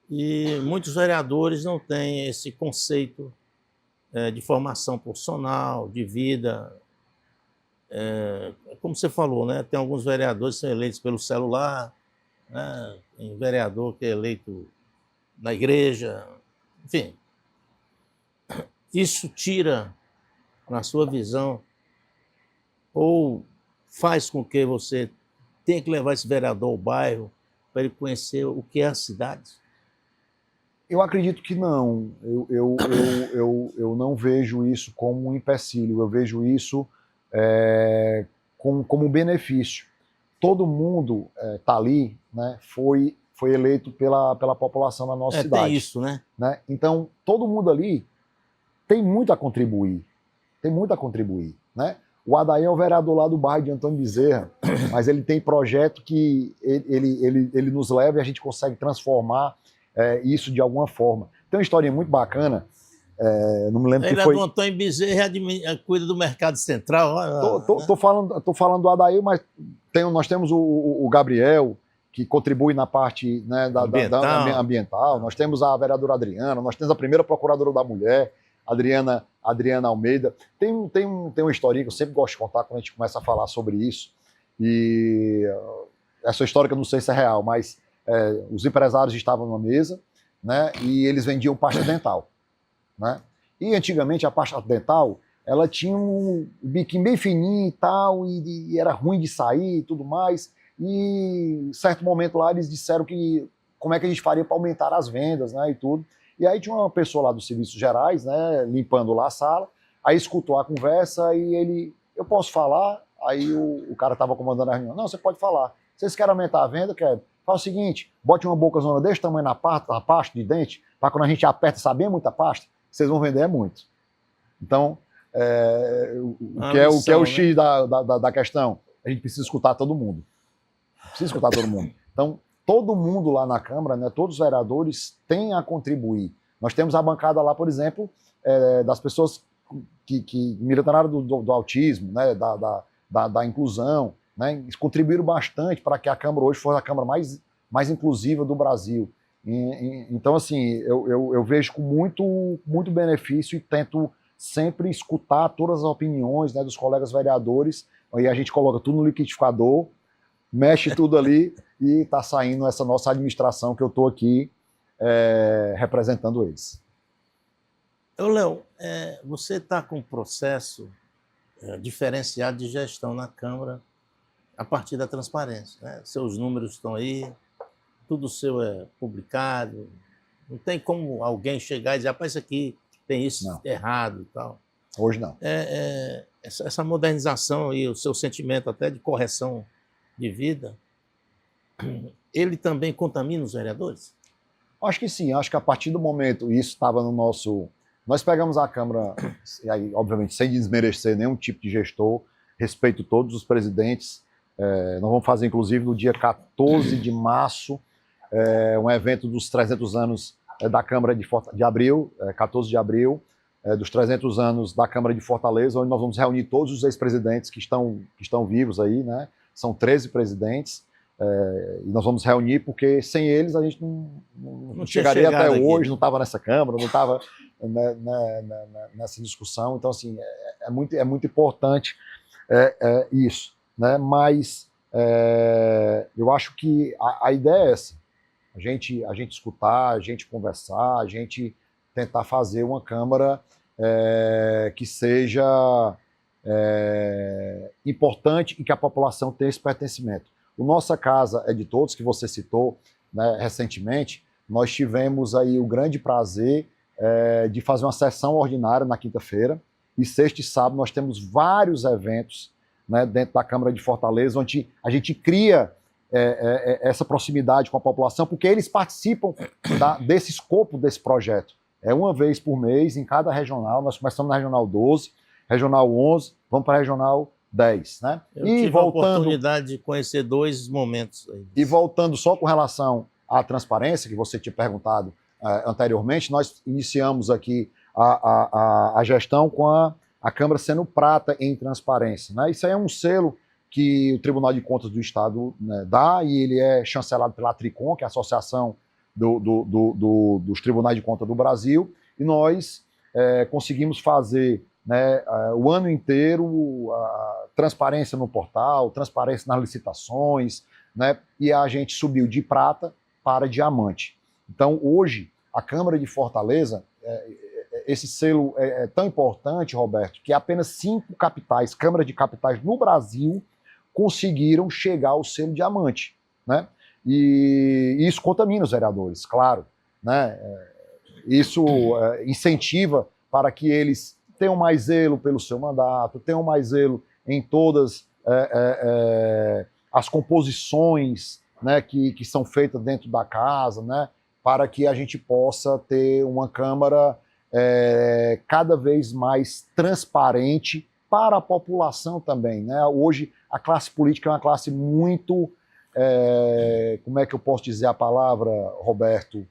e muitos vereadores não têm esse conceito de formação profissional, de vida. Como você falou, né? Tem alguns vereadores que são eleitos pelo celular, né? Tem vereador que é eleito na igreja, enfim. Isso tira, na sua visão, ou faz com que você tenha que levar esse vereador ao bairro para ele conhecer o que é a cidade? Eu acredito que não. Eu não vejo isso como um empecilho. Eu vejo isso como um benefício. Todo mundo está ali, né, foi eleito pela população da nossa cidade. Tem isso, né? Então, todo mundo ali tem muito a contribuir. Tem muito a contribuir, né? O Adair é o vereador lá do bairro de Antônio Bezerra, mas ele tem projeto que ele nos leva e a gente consegue transformar isso de alguma forma. Tem uma historinha muito bacana, não me lembro ele que foi... Ele é do Antônio Bezerra, cuida do Mercado Central. Tô falando do Adair, mas nós temos o Gabriel, que contribui na parte, né, da ambiental. Nós temos a vereadora Adriana, nós temos a primeira procuradora da mulher, Adriana Almeida. Tem uma historinha que eu sempre gosto de contar quando a gente começa a falar sobre isso. E essa história que eu não sei se é real, mas os empresários estavam numa mesa, né, e eles vendiam pasta dental, né? E antigamente a pasta dental, ela tinha um biquinho bem fininho e tal, e era ruim de sair e tudo mais. E em certo momento lá eles disseram que como é que a gente faria para aumentar as vendas, né, e tudo. E aí tinha uma pessoa lá dos serviços gerais, né, limpando lá a sala, aí escutou a conversa e ele, eu posso falar? Aí o cara estava comandando a reunião, não, você pode falar. Vocês querem aumentar a venda? Quero. Fala o seguinte, bote uma bocazona desse tamanho na pasta de dente, para quando a gente aperta, saber muita pasta, vocês vão vender muito. Então, o que é o X, né, da questão? A gente precisa escutar todo mundo. Precisa escutar todo mundo. Então, todo mundo lá na Câmara, né, todos os vereadores têm a contribuir. Nós temos a bancada lá, por exemplo, das pessoas que militam na área do autismo, né, da inclusão, né, eles contribuíram bastante para que a Câmara hoje fosse a Câmara mais inclusiva do Brasil. Então, assim, eu vejo com muito benefício e tento sempre escutar todas as opiniões, né, dos colegas vereadores, aí a gente coloca tudo no liquidificador, mexe tudo ali e está saindo essa nossa administração que eu estou aqui representando eles. Léo, você está com um processo diferenciado de gestão na Câmara a partir da transparência, né? Seus números estão aí, tudo seu é publicado, não tem como alguém chegar e dizer, rapaz, isso aqui tem isso não. Errado e tal. Hoje não. Essa modernização e o seu sentimento até de correção de vida, ele também contamina os vereadores? Acho que sim, acho que a partir do momento, isso estava no nosso... Nós pegamos a Câmara, e aí, obviamente, sem desmerecer nenhum tipo de gestor, respeito todos os presidentes, nós vamos fazer, inclusive, no dia 14 de março, um evento dos 300 anos da Câmara de abril, 14 de abril, dos 300 anos da Câmara de Fortaleza, onde nós vamos reunir todos os ex-presidentes que estão vivos aí, né? São 13 presidentes, e nós vamos reunir porque sem eles a gente não chegaria até hoje, aqui. Não estava nessa Câmara, não estava nessa discussão. Então, assim, é muito importante isso, né? Mas eu acho que a ideia é essa, a gente escutar, a gente conversar, a gente tentar fazer uma Câmara que seja importante e que a população tenha esse pertencimento. O Nossa Casa é de Todos, que você citou, né, recentemente, nós tivemos aí o grande prazer de fazer uma sessão ordinária na quinta-feira, e sexta e sábado nós temos vários eventos, né, dentro da Câmara de Fortaleza, onde a gente cria essa proximidade com a população, porque eles participam desse escopo desse projeto. É uma vez por mês em cada regional, nós começamos na Regional 12, Regional 11, vamos para a Regional 10. Né? Eu tive a oportunidade de conhecer 2 momentos aí. E voltando só com relação à transparência, que você tinha perguntado anteriormente, nós iniciamos aqui a gestão com a Câmara sendo prata em transparência. Né? Isso aí é um selo que o Tribunal de Contas do Estado, né, dá, e ele é chancelado pela Tricom, que é a Associação dos Tribunais de Contas do Brasil, e nós conseguimos fazer, né, o ano inteiro a transparência no portal, transparência nas licitações, né, e a gente subiu de prata para diamante. Então, hoje, a Câmara de Fortaleza, esse selo é tão importante, Roberto, que apenas 5 capitais, câmaras de capitais no Brasil, conseguiram chegar ao selo diamante, né? E isso contamina os vereadores, claro, né? Isso incentiva para que eles tenham mais zelo pelo seu mandato, tenham mais zelo em todas as composições, né, que são feitas dentro da casa, né, para que a gente possa ter uma Câmara cada vez mais transparente para a população também, né? Hoje a classe política é uma classe muito, como é que eu posso dizer a palavra, Roberto?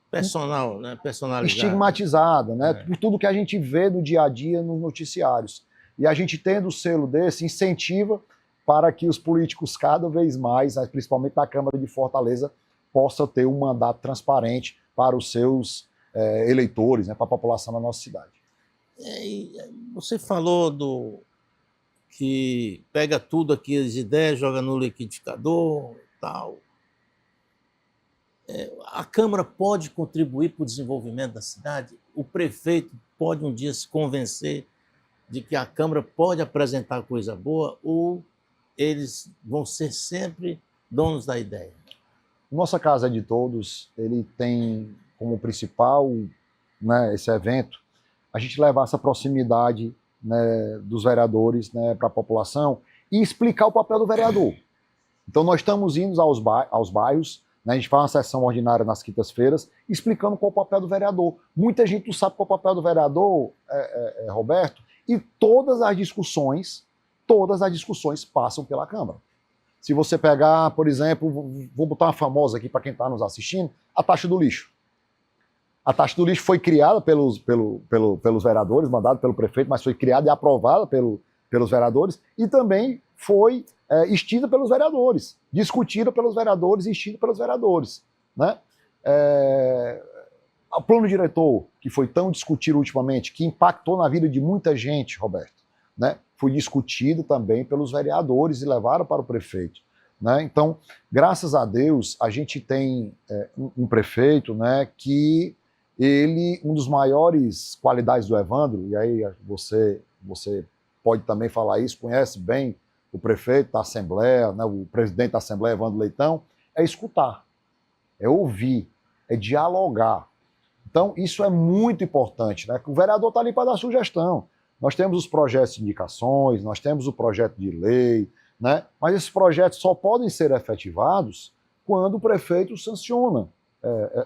Personal, né? Personalizada. Estigmatizada, né? Por tudo que a gente vê no dia a dia nos noticiários. E a gente tendo o selo desse, incentiva para que os políticos cada vez mais, principalmente da Câmara de Fortaleza, possam ter um mandato transparente para os seus eleitores, né? Para a população da nossa cidade. Você falou que pega tudo aqui, as ideias, joga no liquidificador e tal. A Câmara pode contribuir para o desenvolvimento da cidade? O prefeito pode um dia se convencer de que a Câmara pode apresentar coisa boa, ou eles vão ser sempre donos da ideia? Nossa Casa é de Todos, ele tem como principal, né, esse evento, a gente levar essa proximidade, né, dos vereadores, né, para a população e explicar o papel do vereador. Então nós estamos indo aos bairros, né, a gente faz uma sessão ordinária nas quintas-feiras, explicando qual é o papel do vereador. Muita gente não sabe qual é o papel do vereador, Roberto, e todas as discussões passam pela Câmara. Se você pegar, por exemplo, vou botar uma famosa aqui para quem está nos assistindo, a taxa do lixo. A taxa do lixo foi criada pelos vereadores, mandada pelo prefeito, mas foi criada e aprovada pelos vereadores e também foi extida pelos vereadores, discutida pelos vereadores e extida pelos vereadores, né? O plano diretor, que foi tão discutido ultimamente, que impactou na vida de muita gente, Roberto, né? Foi discutido também pelos vereadores e levaram para o prefeito, né? Então, graças a Deus, a gente tem um prefeito, né, que um dos maiores qualidades do Evandro, e aí você pode também falar isso, conhece bem o prefeito da Assembleia, né, o presidente da Assembleia, Evandro Leitão, é escutar, é ouvir, é dialogar. Então, isso é muito importante, né? O vereador está ali para dar sugestão. Nós temos os projetos de indicações, nós temos o projeto de lei, né? Mas esses projetos só podem ser efetivados quando o prefeito sanciona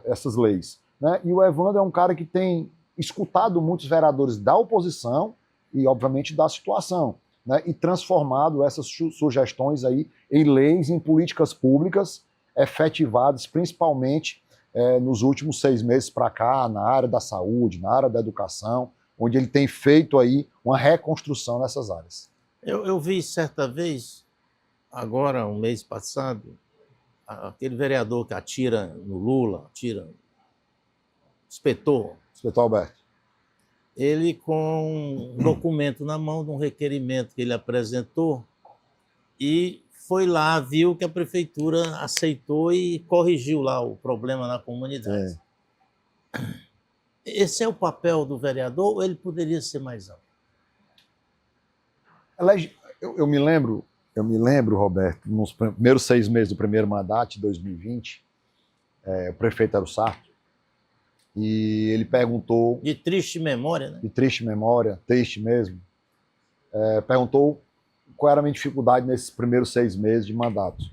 essas leis, né? E o Evandro é um cara que tem escutado muitos vereadores da oposição e, obviamente, da situação, né? E transformado essas sugestões aí em leis, em políticas públicas efetivadas, principalmente nos últimos 6 meses para cá, na área da saúde, na área da educação, onde ele tem feito aí uma reconstrução nessas áreas. Eu vi certa vez, agora, um mês passado, aquele vereador que atira no Lula, espetou Alberto. Ele com um documento na mão de um requerimento que ele apresentou e foi lá, viu que a prefeitura aceitou e corrigiu lá o problema na comunidade. Esse é o papel do vereador ou ele poderia ser mais amplo? Eu me lembro, Roberto, nos primeiros 6 meses do primeiro mandato de 2020, o prefeito era o Sarto, e ele perguntou... De triste memória, né? De triste memória, triste mesmo. Perguntou qual era a minha dificuldade nesses primeiros 6 meses de mandato.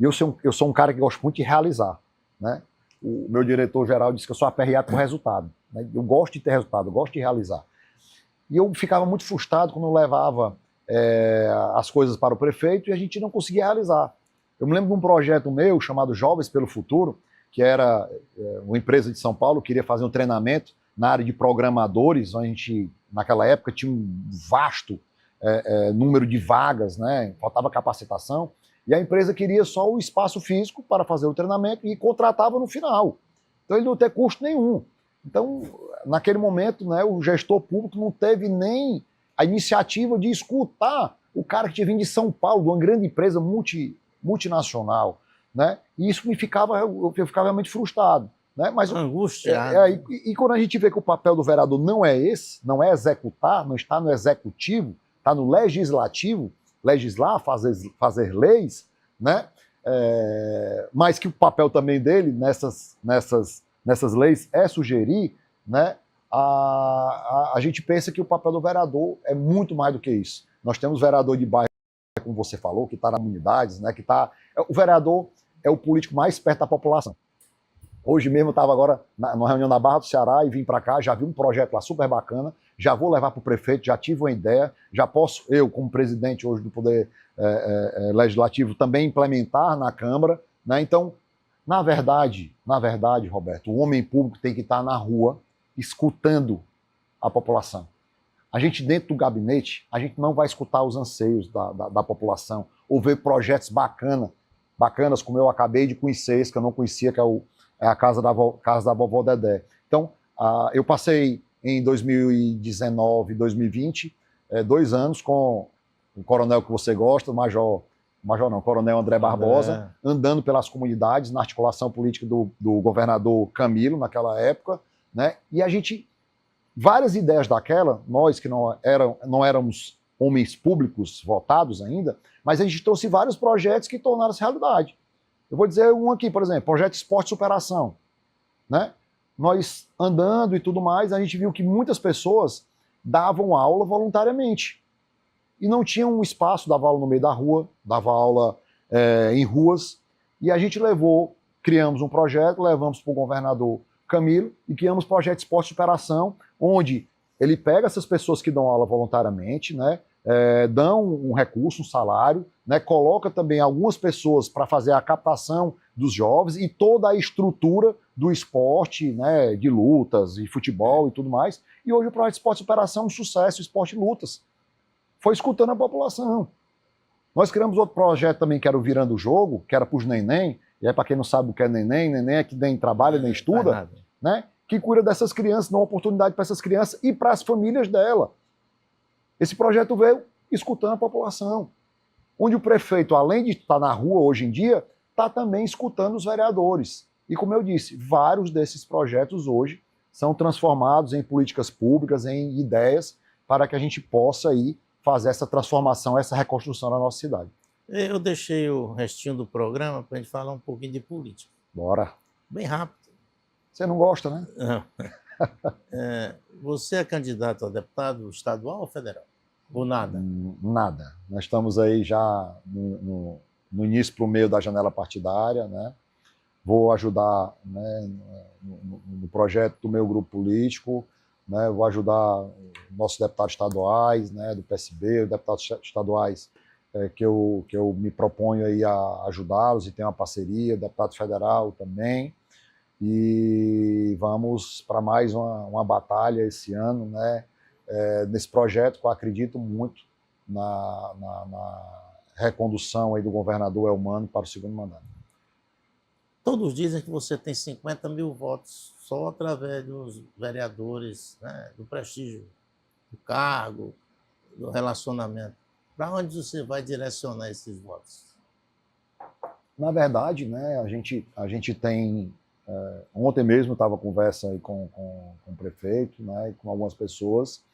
E eu sou um cara que gosto muito de realizar, né? O meu diretor-geral disse que eu sou aperreado com resultado, né? Eu gosto de ter resultado, eu gosto de realizar. E eu ficava muito frustrado quando eu levava as coisas para o prefeito e a gente não conseguia realizar. Eu me lembro de um projeto meu chamado Jovens pelo Futuro, que era uma empresa de São Paulo, queria fazer um treinamento na área de programadores, onde a gente, naquela época, tinha um vasto número de vagas, né? Faltava capacitação, e a empresa queria só o espaço físico para fazer o treinamento e contratava no final. Então ele não tem custo nenhum. Então, naquele momento, né, o gestor público não teve nem a iniciativa de escutar o cara que tinha vindo de São Paulo, de uma grande empresa multinacional, né? E isso eu ficava realmente frustrado, né? Mas angustiado. E quando a gente vê que o papel do vereador não é esse, não é executar, não está no executivo, está no legislativo, legislar, fazer leis, né? Mas que o papel também dele nessas leis é sugerir, né? A gente pensa que o papel do vereador é muito mais do que isso. Nós temos vereador de bairro, como você falou, que está nas comunidades, né? O vereador é o político mais perto da população. Hoje mesmo eu estava agora numa reunião na Barra do Ceará e vim para cá, já vi um projeto lá super bacana, já vou levar para o prefeito, já tive uma ideia, já posso, eu como presidente hoje do Poder Legislativo, também implementar na Câmara, né? Então, na verdade, Roberto, o homem público tem que estar na rua escutando a população. A gente dentro do gabinete, a gente não vai escutar os anseios da população, ou ver projetos bacanas como eu acabei de conhecer, esse que eu não conhecia, que é a casa da vovó Dedé. Então, eu passei em 2019, 2020, 2 anos com o coronel que você gosta, coronel André Barbosa, andando pelas comunidades, na articulação política do governador Camilo, naquela época, né? E a gente, várias ideias daquela, nós que não éramos homens públicos votados ainda, mas a gente trouxe vários projetos que tornaram-se realidade. Eu vou dizer um aqui, por exemplo, projeto Esporte Superação, né? Nós andando e tudo mais, a gente viu que muitas pessoas davam aula voluntariamente e não tinham um espaço, dava aula no meio da rua, dava aula em ruas, e a gente criamos um projeto, levamos para o governador Camilo e criamos o projeto Esporte Superação, onde ele pega essas pessoas que dão aula voluntariamente, né, dão um recurso, um salário, né, coloca também algumas pessoas para fazer a captação dos jovens e toda a estrutura do esporte, né, de lutas e futebol e tudo mais. E hoje o projeto Esporte Superação é um sucesso, esporte e lutas. Foi escutando a população. Nós criamos outro projeto também, que era o Virando o Jogo, que era para os neném, e aí para quem não sabe o que é neném é que nem trabalha, nem estuda, né, que cuida dessas crianças, dá uma oportunidade para essas crianças e para as famílias dela. Esse projeto veio escutando a população, onde o prefeito, além de estar na rua hoje em dia, está também escutando os vereadores. E como eu disse, vários desses projetos hoje são transformados em políticas públicas, em ideias, para que a gente possa aí fazer essa transformação, essa reconstrução na nossa cidade. Eu deixei o restinho do programa para a gente falar um pouquinho de política. Bora. Bem rápido. Você não gosta, né? Não. Você é candidato a deputado estadual ou federal? Ou nada? Nada. Nós estamos aí já no início para o meio da janela partidária, né? Vou ajudar, né, no projeto do meu grupo político, né? Vou ajudar nossos deputados estaduais, né, do PSB, os deputados estaduais que eu me proponho aí a ajudá-los e ter uma parceria, deputado federal também. E vamos para mais uma batalha esse ano, né? Nesse projeto que eu acredito muito na recondução aí do governador Elmano para o segundo mandato. Todos dizem que você tem 50 mil votos só através dos vereadores, né, do prestígio, do cargo, do relacionamento. Para onde você vai direcionar esses votos? Na verdade, né, a gente tem... ontem mesmo eu estava conversa aí com o prefeito, né, e com algumas pessoas,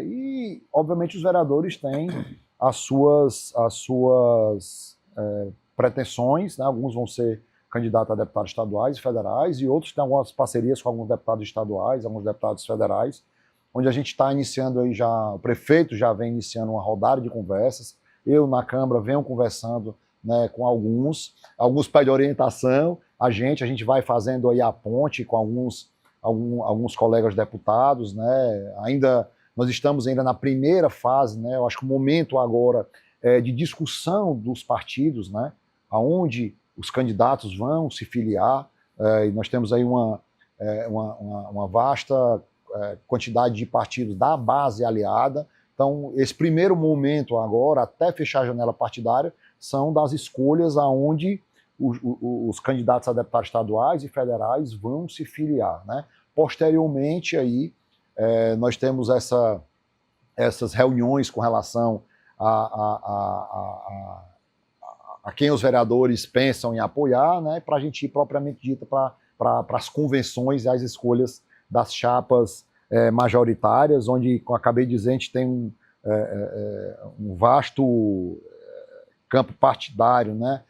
e obviamente os vereadores têm as suas pretensões, né, alguns vão ser candidatos a deputados estaduais e federais, e outros têm algumas parcerias com alguns deputados estaduais, alguns deputados federais, onde a gente está iniciando aí já, o prefeito já vem iniciando uma rodada de conversas, eu na Câmara venho conversando, né, com alguns pedem orientação, a gente vai fazendo aí a ponte com alguns colegas deputados, né, nós estamos ainda na primeira fase, né, eu acho que o momento agora de discussão dos partidos, né, aonde os candidatos vão se filiar, e nós temos aí uma vasta quantidade de partidos da base aliada. Então, esse primeiro momento agora, até fechar a janela partidária, são das escolhas aonde os candidatos a deputados estaduais e federais vão se filiar, né? Posteriormente, aí, nós temos essas reuniões com relação a quem os vereadores pensam em apoiar, né? Para a gente ir propriamente dita para as convenções e as escolhas das chapas majoritárias, onde, como acabei de dizer, a gente tem um vasto campo partidário, né,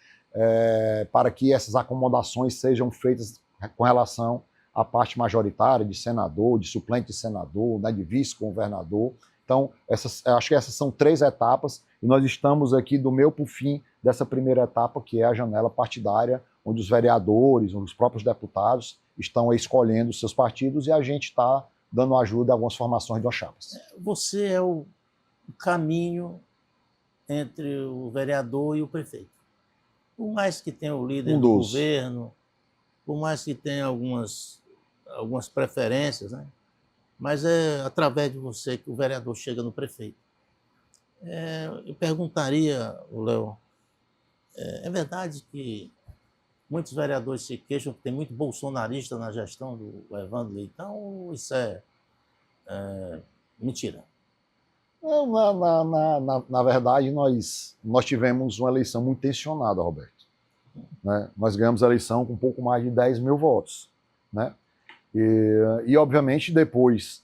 para que essas acomodações sejam feitas com relação à parte majoritária de senador, de suplente de senador, né, de vice-governador. Então, acho que essas são 3 etapas, e nós estamos aqui do meio para o fim dessa primeira etapa, que é a janela partidária, onde os vereadores, onde os próprios deputados estão escolhendo os seus partidos, e a gente está dando ajuda a algumas formações de uma chapas. Você é o caminho entre o vereador e o prefeito. Por mais que tenha o líder do governo, por mais que tenha algumas preferências, né? Mas é através de você que o vereador chega no prefeito. Eu perguntaria, Léo, é verdade que muitos vereadores se queixam que tem muito bolsonarista na gestão do Evandro Leitão, ou isso é mentira? Não, na verdade, nós tivemos uma eleição muito tensionada, Roberto. Né? Nós ganhamos a eleição com um pouco mais de 10 mil votos. Né? E obviamente, depois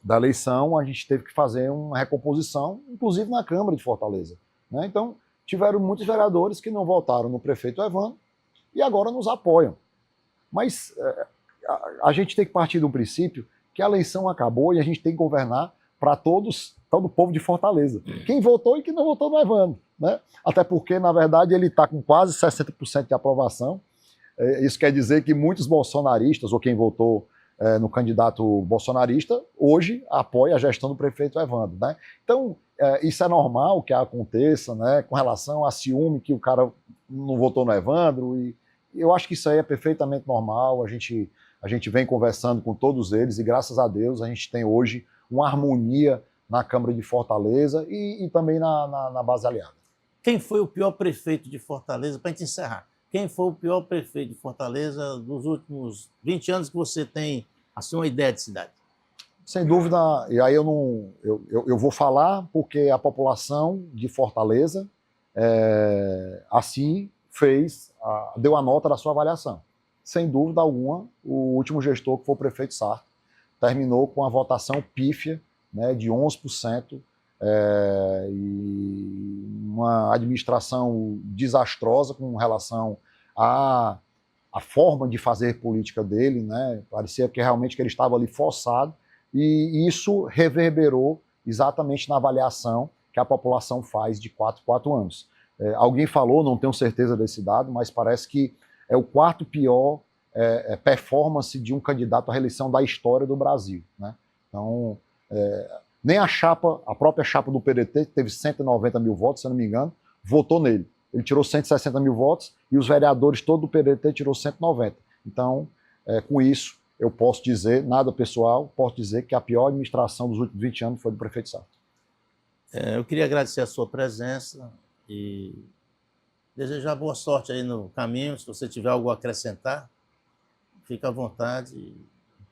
da eleição, a gente teve que fazer uma recomposição, inclusive na Câmara de Fortaleza, né? Então, tiveram muitos vereadores que não votaram no prefeito Evandro e agora nos apoiam. Mas a gente tem que partir do princípio que a eleição acabou e a gente tem que governar para todo o povo de Fortaleza. Quem votou e quem não votou no Evandro, né? Até porque, na verdade, ele está com quase 60% de aprovação. Isso quer dizer que muitos bolsonaristas, ou quem votou no candidato bolsonarista, hoje apoia a gestão do prefeito Evandro, né? Então, isso é normal que aconteça, né, com relação a ciúme que o cara não votou no Evandro, e eu acho que isso aí é perfeitamente normal. A gente vem conversando com todos eles e, graças a Deus, a gente tem hoje uma harmonia na Câmara de Fortaleza e também na base aliada. Quem foi o pior prefeito de Fortaleza, para a gente encerrar? Quem foi o pior prefeito de Fortaleza dos últimos 20 anos que você tem assim, uma ideia de cidade? Sem dúvida, e aí eu vou falar porque a população de Fortaleza assim deu a nota da sua avaliação. Sem dúvida alguma, o último gestor, que foi o prefeito Sarto, terminou com a votação pífia, né, de 11%, e uma administração desastrosa com relação à forma de fazer política dele, né? Parecia que realmente que ele estava ali forçado, e isso reverberou exatamente na avaliação que a população faz de 4 em 4 anos. Alguém falou, não tenho certeza desse dado, mas parece que é o quarto pior performance de um candidato à reeleição da história do Brasil, né? Então, nem a própria chapa do PDT, que teve 190 mil votos, se eu não me engano, votou nele. Ele tirou 160 mil votos e os vereadores todo do PDT tirou 190. Então, com isso, eu posso dizer, nada pessoal, posso dizer que a pior administração dos últimos 20 anos foi do prefeito Sarto. Eu queria agradecer a sua presença e desejar boa sorte aí no caminho. Se você tiver algo a acrescentar, fica à vontade.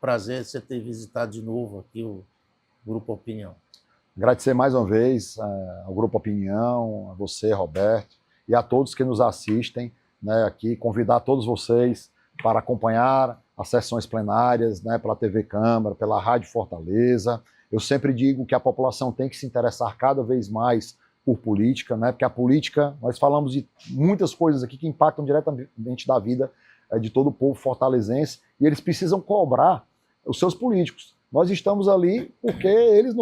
Prazer você ter visitado de novo aqui o Grupo Opinião. Agradecer mais uma vez ao Grupo Opinião, a você, Roberto, e a todos que nos assistem, né, aqui, convidar todos vocês para acompanhar as sessões plenárias, né, pela TV Câmara, pela Rádio Fortaleza. Eu sempre digo que a população tem que se interessar cada vez mais por política, né, porque a política, nós falamos de muitas coisas aqui que impactam diretamente da vida de todo o povo fortalezense, e eles precisam cobrar os seus políticos. Nós estamos ali porque eles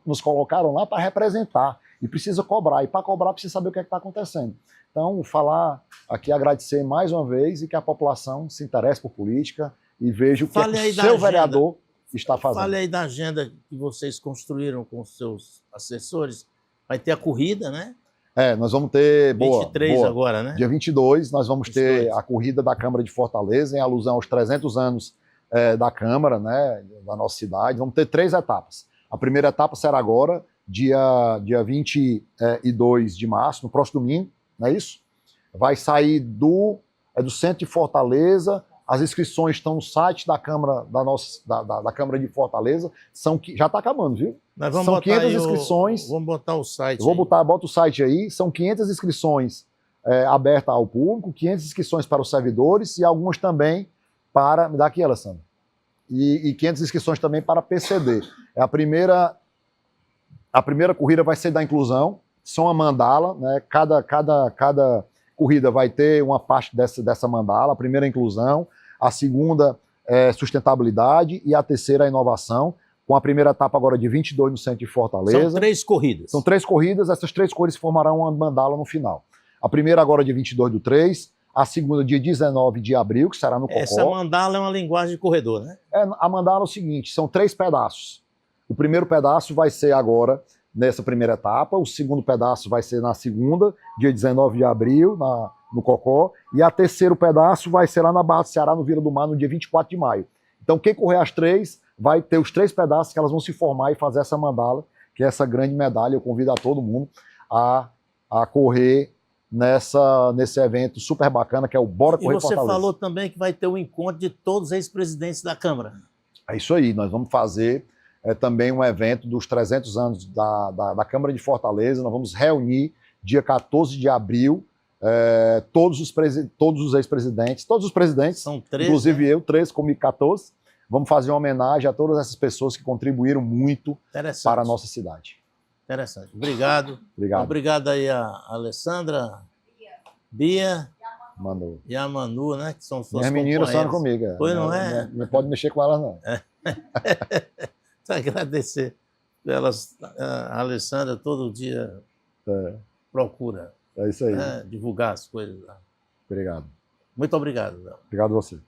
nos colocaram lá para representar, e precisa cobrar, e para cobrar precisa saber o que está acontecendo. Então, falar aqui, agradecer mais uma vez, e que a população se interesse por política e veja o que o seu vereador está fazendo. Fale aí da agenda que vocês construíram com os seus assessores. Vai ter a corrida, né? Nós vamos ter... 23 boa. Agora, né? Dia 22, nós vamos ter a corrida da Câmara de Fortaleza, em alusão aos 300 anos da Câmara, né, da nossa cidade. Vamos ter 3 etapas. A primeira etapa será agora, dia 22 de março, no próximo domingo, não é isso? Vai sair do centro de Fortaleza. As inscrições estão no site da Câmara, da Câmara de Fortaleza. Já está acabando, viu? São 500 inscrições. Vamos botar o site. Bota o site aí. São 500 inscrições abertas ao público, 500 inscrições para os servidores e algumas também para... Me dá aqui, Alessandro. E 500 inscrições também para PCD. A primeira corrida vai ser da inclusão. São a mandala, né? Cada corrida vai ter uma parte dessa mandala. A primeira é inclusão, a segunda é sustentabilidade e a terceira é inovação, com a primeira etapa agora de 22 no centro de Fortaleza. São 3 corridas. São 3 corridas, essas 3 cores formarão uma mandala no final. A primeira agora dia 22/3, a segunda dia 19 de abril, que será no Cocó. Essa mandala é uma linguagem de corredor, né? A mandala é o seguinte, são 3 pedaços. O primeiro pedaço vai ser agora nessa primeira etapa, o segundo pedaço vai ser na segunda, dia 19 de abril, no Cocó, e o terceiro pedaço vai ser lá na Barra do Ceará, no Vila do Mar, no dia 24 de maio. Então, quem correr as 3, vai ter os 3 pedaços que elas vão se formar e fazer essa mandala, que é essa grande medalha. Eu convido a todo mundo a correr nesse evento super bacana, que é o Bora Correr Fortaleza. E você falou também que vai ter um encontro de todos os ex-presidentes da Câmara. É isso aí, nós vamos fazer também um evento dos 300 anos da Câmara de Fortaleza. Nós vamos reunir dia 14 de abril todos os ex-presidentes, todos os presidentes, são 13, inclusive eu, 13 comigo 14, Vamos fazer uma homenagem a todas essas pessoas que contribuíram muito Interessante. para a nossa cidade. Interessante. Obrigado. Obrigado. Obrigado aí a Alessandra, Bia Mandou. e a Manu, né? Que são suas Minhas meninas estão companheiras. comigo. Pois não é? Não pode mexer com elas, não. Agradecer. Elas, a Alessandra todo dia procura É isso aí. divulgar as coisas. Obrigado. Muito obrigado, Léo. Obrigado a você.